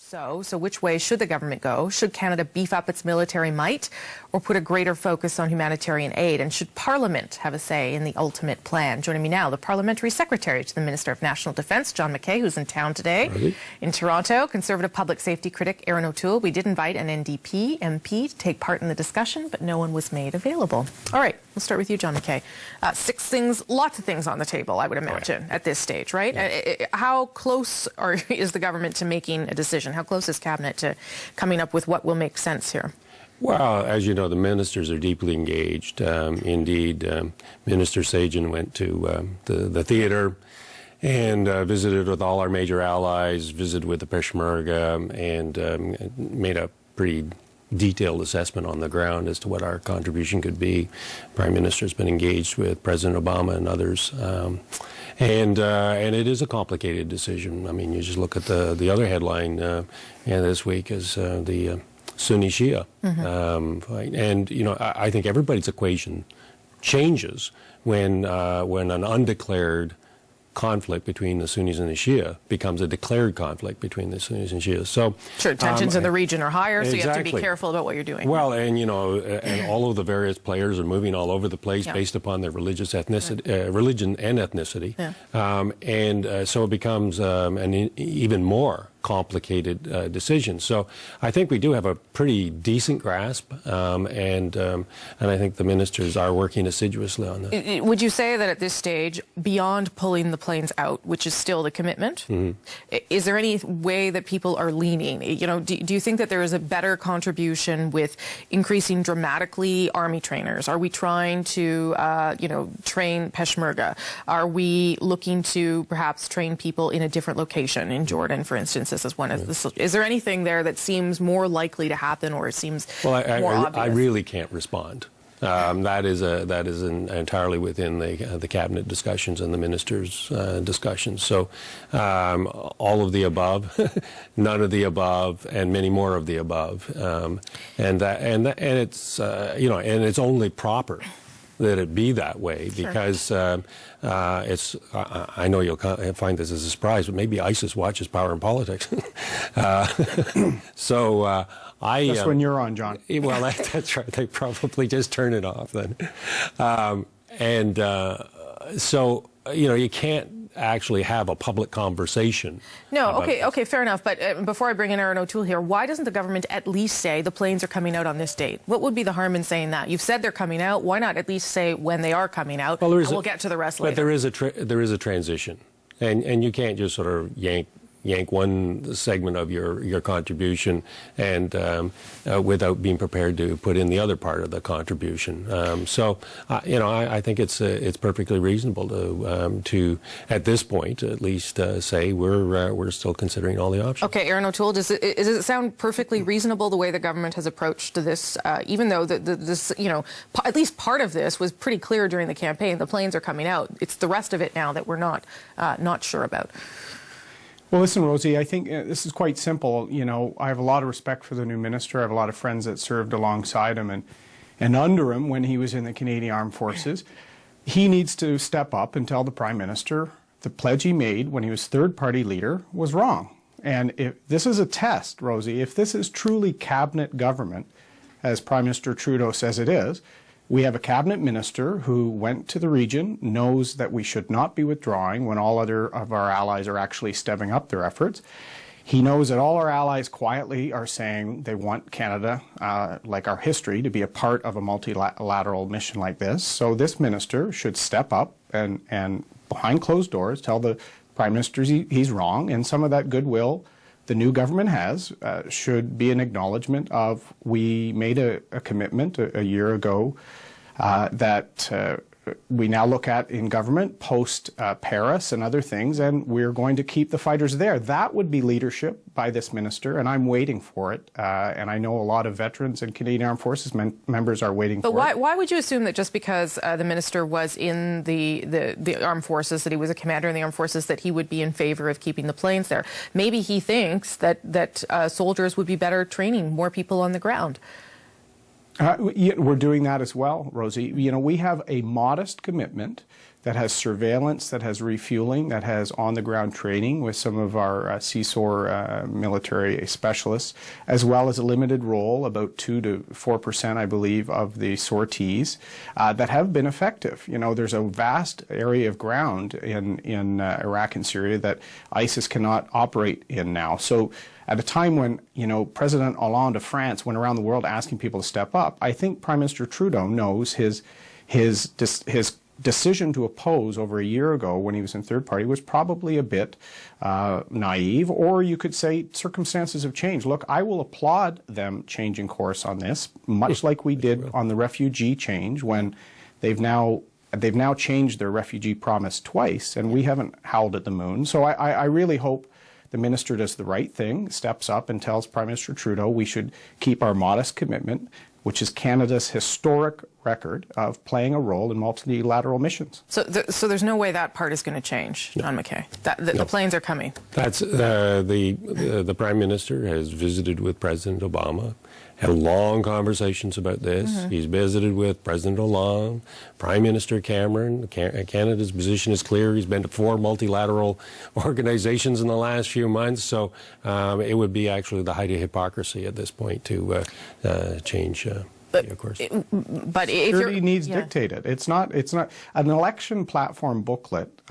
So which way should the government go? Should Canada beef up its military might or put a greater focus on humanitarian aid? And should Parliament have a say in the ultimate plan? Joining me now, the Parliamentary Secretary to the Minister of National Defence, John McKay, who's in town today. In Toronto, Conservative public safety critic Erin O'Toole. We did invite an NDP MP to take part in the discussion, but no one was made available. All right, we'll start with you, John McKay. Lots of things on the table, I would imagine, at this stage, right? Yeah. How close is the government to making a decision? How close is Cabinet to coming up with what will make sense here? Well, as you know, the ministers are deeply engaged. Indeed, Minister Sajjan went to the theatre and visited with all our major allies, visited with the Peshmerga, and made a pretty detailed assessment on the ground as to what our contribution could be. Prime Minister's been engaged with President Obama and others. And it is a complicated decision. I mean, you just look at the other headline this week is the Sunni Shia fight. And, you know, I think everybody's equation changes when an undeclared conflict between the Sunnis and the Shia becomes a declared conflict between the Sunnis and Shias. So sure, tensions in the region are higher, so you have to be careful about what you're doing. Well, and you know, and all of the various players are moving all over the place based upon their religious ethnicity, religion and ethnicity, so it becomes an even more complicated decision. So I think we do have a pretty decent grasp, and I think the ministers are working assiduously on this. Would you say that at this stage, beyond pulling the planes out, which is still the commitment, is there any way that people are leaning? You know, do you think that there is a better contribution with increasing dramatically Army trainers? Are we trying to, train Peshmerga? Are we looking to perhaps train people in a different location, in Jordan, for instance? This is one of the, is there anything there that seems more likely to happen, or it seems more obvious? I really can't respond. That is entirely within the cabinet discussions and the ministers' discussions. So all of the above, none of the above, and many more of the above, and it's and it's only proper that it be that way, because it's, I know you'll find this as a surprise, but maybe ISIS watches Power and Politics. That's when you're on, John. Well, that's right. They probably just turn it off then. So, you know, you can't actually have a public conversation. No, okay, fair enough. But before I bring in Erin O'Toole here, why doesn't the government at least say the planes are coming out on this date? What would be the harm in saying that? You've said they're coming out. Why not at least say when they are coming out? Well, and we'll get to the rest later. But there is a transition, and you can't just sort of yank one segment of your contribution and without being prepared to put in the other part of the contribution. I think it's perfectly reasonable to at this point at least say we're still considering all the options. Okay, Erin O'Toole, does it sound perfectly reasonable the way the government has approached this? Even though this at least part of this was pretty clear during the campaign, the planes are coming out. It's the rest of it now that we're not sure about. Well, listen, Rosie, I think this is quite simple. You know, I have a lot of respect for the new minister. I have a lot of friends that served alongside him and under him when he was in the Canadian Armed Forces. He needs to step up and tell the Prime Minister the pledge he made when he was third-party leader was wrong. And if this is a test, Rosie, if this is truly cabinet government, as Prime Minister Trudeau says it is, we have a cabinet minister who went to the region, knows that we should not be withdrawing when all other of our allies are actually stepping up their efforts. He knows that all our allies quietly are saying they want Canada, like our history, to be a part of a multilateral mission like this. So this minister should step up and behind closed doors tell the Prime Minister he's wrong, and some of that goodwill the new government has should be an acknowledgement of we made a commitment a year ago that we now look at in government post Paris and other things, and we're going to keep the fighters there. That would be leadership by this minister, and I'm waiting for it. And I know a lot of veterans and Canadian Armed Forces members are waiting for it. But why would you assume that just because the minister was in the armed forces, that he was a commander in the armed forces, that he would be in favor of keeping the planes there? Maybe he thinks that soldiers would be better training more people on the ground. We're doing that as well, Rosie. You know, we have a modest commitment that has surveillance, that has refueling, that has on-the-ground training with some of our CSOR military specialists, as well as a limited role, about 2 to 4%, I believe, of the sorties that have been effective. You know, there's a vast area of ground in Iraq and Syria that ISIS cannot operate in now. So at a time when, you know, President Hollande of France went around the world asking people to step up, I think Prime Minister Trudeau knows his decision to oppose over a year ago when he was in third party was probably a bit naive, or you could say circumstances have changed. Look, I will applaud them changing course on this, much like we did on the refugee change when they've now changed their refugee promise twice, and we haven't howled at the moon. So I really hope the minister does the right thing, steps up and tells Prime Minister Trudeau we should keep our modest commitment, which is Canada's historic record of playing a role in multilateral missions. So there's no way that part is going to change, John McKay. The planes are coming. That's the Prime Minister has visited with President Obama, had long conversations about this. Mm-hmm. He's visited with President Hollande, Prime Minister Cameron. Canada's position is clear. He's been to 4 multilateral organizations in the last few months. So it would be actually the height of hypocrisy at this point to change. Of course. But security needs dictated. It's not an election platform booklet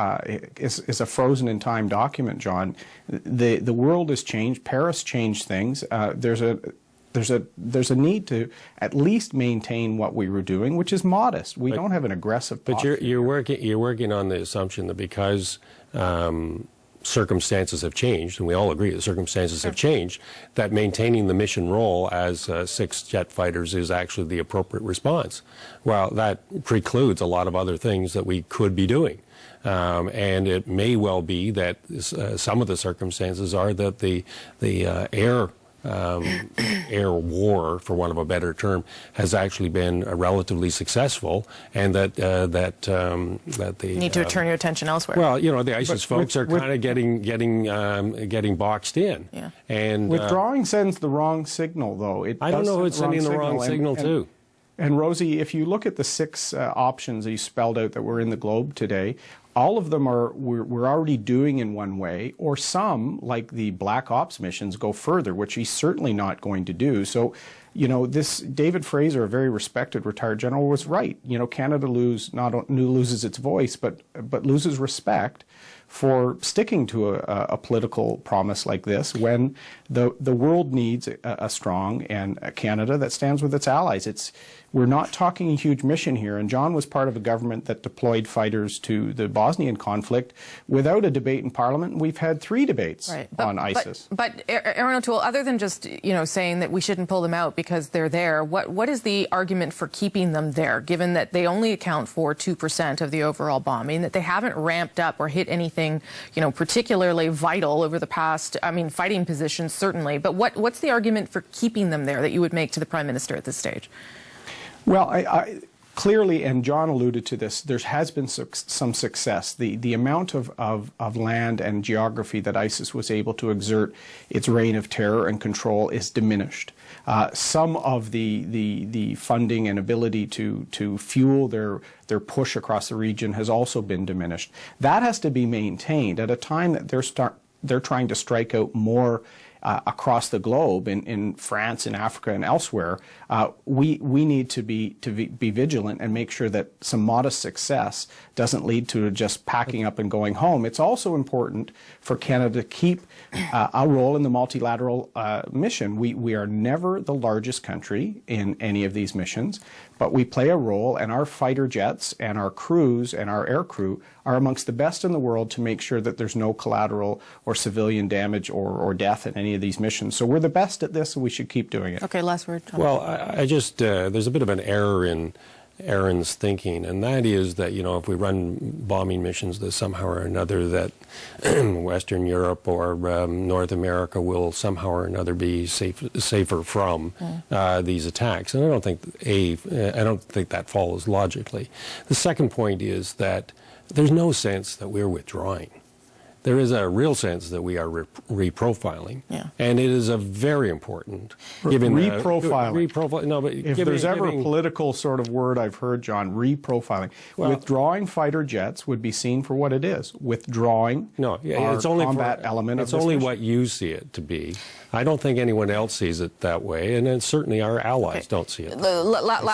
is a frozen in time document, John. The world has changed. Paris changed things. There's a need to at least maintain what we were doing, which is modest. We don't have an aggressive posture. But you're working on the assumption that because circumstances have changed, and we all agree that circumstances have changed, that maintaining the mission role as 6 jet fighters is actually the appropriate response. Well, that precludes a lot of other things that we could be doing. And it may well be that some of the circumstances are that the air war, for want of a better term, has actually been relatively successful, and that the need to turn your attention elsewhere. Well, you know, the ISIS folks are kind of getting boxed in. Yeah. And withdrawing sends the wrong signal, though. I don't know who it's sending the wrong signal to. And Rosie, if you look at the 6 options that you spelled out that were in the Globe today, all of them we're already doing in one way, or some, like the Black Ops missions, go further, which he's certainly not going to do. So, you know, this David Fraser, a very respected retired general, was right. You know, Canada loses its voice, but loses respect for sticking to a political promise like this when the world needs a strong and a Canada that stands with its allies. We're not talking a huge mission here, and John was part of a government that deployed fighters to the Bosnian conflict without a debate in Parliament. We've had 3 debates on ISIS. But Aaron O'Toole, other than just, you know, saying that we shouldn't pull them out because they're there, what is the argument for keeping them there, given that they only account for 2% of the overall bombing, that they haven't ramped up or hit anything, you know, particularly vital over the past, I mean, fighting positions certainly, but what's the argument for keeping them there that you would make to the Prime Minister at this stage? Well, I clearly, and John alluded to this, there has been some success. The amount of land and geography that ISIS was able to exert its reign of terror and control is diminished. Some of the funding and ability to fuel their push across the region has also been diminished. That has to be maintained at a time that they're trying to strike out more across the globe, in France, in Africa, and elsewhere. We need to be vigilant and make sure that some modest success doesn't lead to just packing up and going home. It's also important for Canada to keep a role in the multilateral mission. We are never the largest country in any of these missions, but we play a role, and our fighter jets and our crews and our air crew are amongst the best in the world to make sure that there's no collateral or civilian damage or death in any of these missions. So we're the best at this, and we should keep doing it. Okay, last word, John. Well, I just, there's a bit of an error in Aaron's thinking, and that is that, you know, if we run bombing missions, that somehow or another that Western Europe or North America will somehow or another be safer from these attacks. And I don't think that follows logically. The second point is that there's no sense that we're withdrawing. there is a real sense that we are reprofiling. Yeah. And it is a very important. Reprofiling. No, but if there's ever a political sort of word I've heard, John, reprofiling. Well, withdrawing fighter jets would be seen for what it is, withdrawing it's only combat element of it's this only mission. what you see it to be. I don't think anyone else sees it that way, and then certainly our allies don't see it. They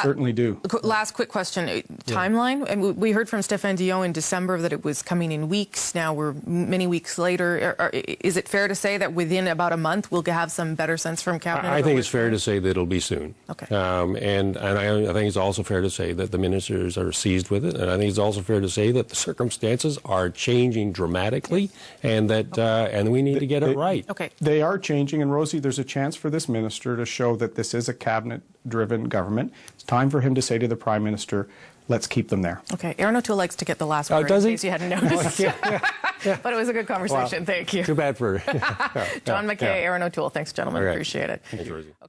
certainly do. Last quick question. Timeline? And we heard from Stéphane Dion in December that it was coming in weeks. Now we're many weeks later. Is it fair to say that within about a month we'll have some better sense from Cabinet? I think it's fair to say that it'll be soon. Okay. And I think it's also fair to say that the ministers are seized with it, and I think it's also fair to say that the circumstances are changing dramatically, and that and we need to get it right. Okay. They are changing. And Rosie, there's a chance for this minister to show that this is a cabinet-driven government. It's time for him to say to the Prime Minister, let's keep them there. Okay. Aaron O'Toole likes to get the last word, does in he? case you hadn't noticed. But it was a good conversation. Thank you. Too bad for John McKay, Aaron O'Toole. Thanks, gentlemen. Right. Appreciate it. Thanks, Rosie.